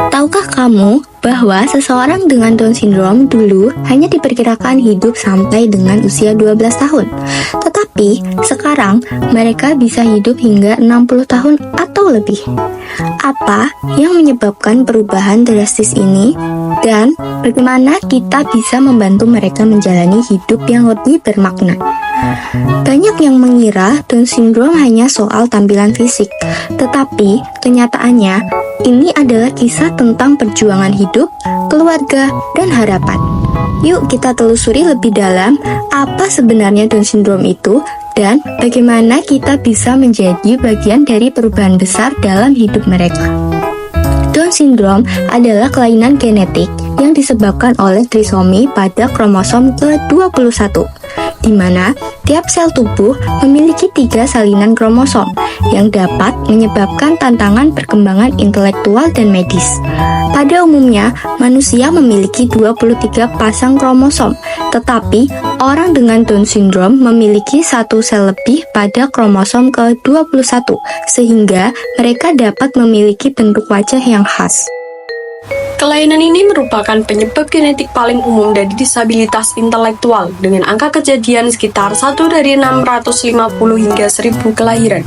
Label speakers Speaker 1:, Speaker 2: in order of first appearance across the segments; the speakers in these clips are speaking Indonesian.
Speaker 1: Tahukah kamu bahwa seseorang dengan Down syndrome dulu hanya diperkirakan hidup sampai dengan usia 12 tahun? Tetapi sekarang mereka bisa hidup hingga 60 tahun atau lebih. Apa yang menyebabkan perubahan drastis ini? Dan bagaimana kita bisa membantu mereka menjalani hidup yang lebih bermakna? Banyak yang mengira Down syndrome hanya soal tampilan fisik, tetapi kenyataannya ini adalah kisah tentang perjuangan hidup, keluarga, dan harapan. Yuk kita telusuri lebih dalam apa sebenarnya Down syndrome itu dan bagaimana kita bisa menjadi bagian dari perubahan besar dalam hidup mereka. Down syndrome adalah kelainan genetik yang disebabkan oleh trisomi pada kromosom ke-21, di mana tiap sel tubuh memiliki 3 salinan kromosom yang dapat menyebabkan tantangan perkembangan intelektual dan medis. Pada umumnya, manusia memiliki 23 pasang kromosom, tetapi orang dengan Down syndrome memiliki 1 sel lebih pada kromosom ke-21, sehingga mereka dapat memiliki bentuk wajah yang khas.
Speaker 2: Kelainan ini merupakan penyebab genetik paling umum dari disabilitas intelektual dengan angka kejadian sekitar 1 dari 650 hingga 1000 kelahiran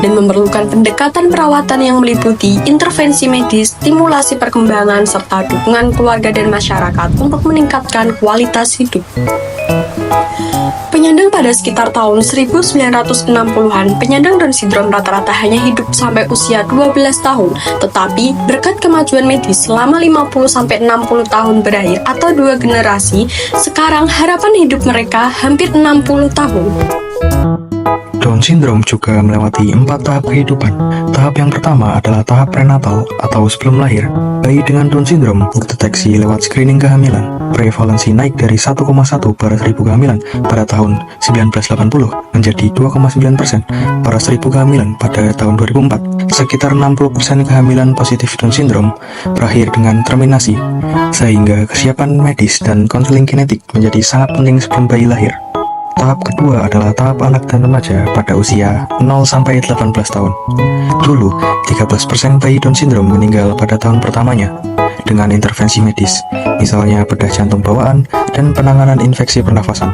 Speaker 2: dan memerlukan pendekatan perawatan yang meliputi intervensi medis, stimulasi perkembangan, serta dukungan keluarga dan masyarakat untuk meningkatkan kualitas hidup. Penyandang pada sekitar tahun 1960-an, penyandang Down syndrome rata-rata hanya hidup sampai usia 12 tahun, tetapi berkat kemajuan medis selama 50-60 tahun berakhir atau 2 generasi, sekarang harapan hidup mereka hampir 60 tahun.
Speaker 3: Down syndrome juga melewati 4 tahap kehidupan. Tahap yang pertama adalah tahap prenatal atau sebelum lahir. Bayi dengan Down syndrome terdeteksi lewat screening kehamilan. Prevalensi naik dari 1,1 per 1000 kehamilan pada tahun 1980 menjadi 2,9% per 1000 kehamilan pada tahun 2004. Sekitar 60% kehamilan positif Down syndrome berakhir dengan terminasi, sehingga kesiapan medis dan konseling genetik menjadi sangat penting sebelum bayi lahir. Tahap kedua adalah tahap anak dan remaja pada usia 0-18 tahun. Dulu, 13% bayi Down syndrome meninggal pada tahun pertamanya dengan intervensi medis, misalnya bedah jantung bawaan dan penanganan infeksi pernafasan.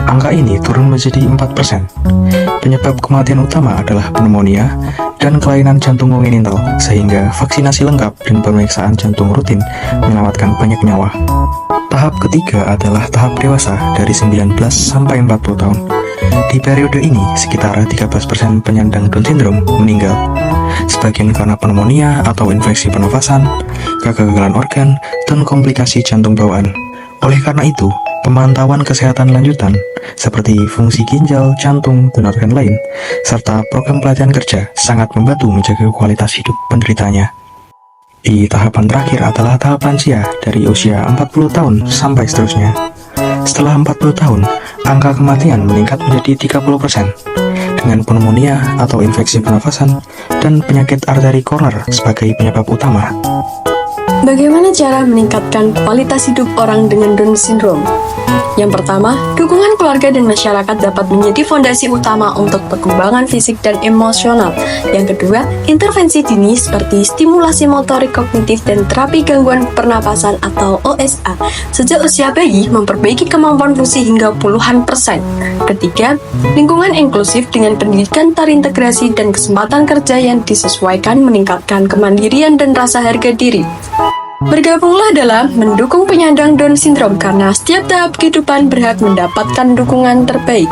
Speaker 3: Angka ini turun menjadi 4%. Penyebab kematian utama adalah pneumonia dan kelainan jantung kongenital, sehingga vaksinasi lengkap dan pemeriksaan jantung rutin menyelamatkan banyak nyawa. Tahap ketiga adalah tahap dewasa dari 19 sampai 40 tahun. Di periode ini, sekitar 13% penyandang Down syndrome meninggal, sebagian karena pneumonia atau infeksi pernafasan, kegagalan organ, dan komplikasi jantung bawaan. Oleh karena itu, pemantauan kesehatan lanjutan seperti fungsi ginjal, jantung, dan organ lain, serta program pelatihan kerja sangat membantu menjaga kualitas hidup penderitanya. Di tahapan terakhir adalah tahap lansia dari usia 40 tahun sampai seterusnya. Setelah 40 tahun, angka kematian meningkat menjadi 30%, dengan pneumonia atau infeksi pernafasan dan penyakit arteri koroner sebagai penyebab utama.
Speaker 2: Bagaimana cara meningkatkan kualitas hidup orang dengan Down syndrome? Yang pertama, dukungan keluarga dan masyarakat dapat menjadi fondasi utama untuk perkembangan fisik dan emosional. Yang kedua, intervensi dini seperti stimulasi motorik kognitif dan terapi gangguan pernapasan atau OSA sejak usia bayi memperbaiki kemampuan fungsi hingga puluhan %. Ketiga, lingkungan inklusif dengan pendidikan terintegrasi dan kesempatan kerja yang disesuaikan meningkatkan kemandirian dan rasa harga diri. Bergabunglah dalam mendukung penyandang Down syndrome karena setiap tahap kehidupan berhak mendapatkan dukungan terbaik.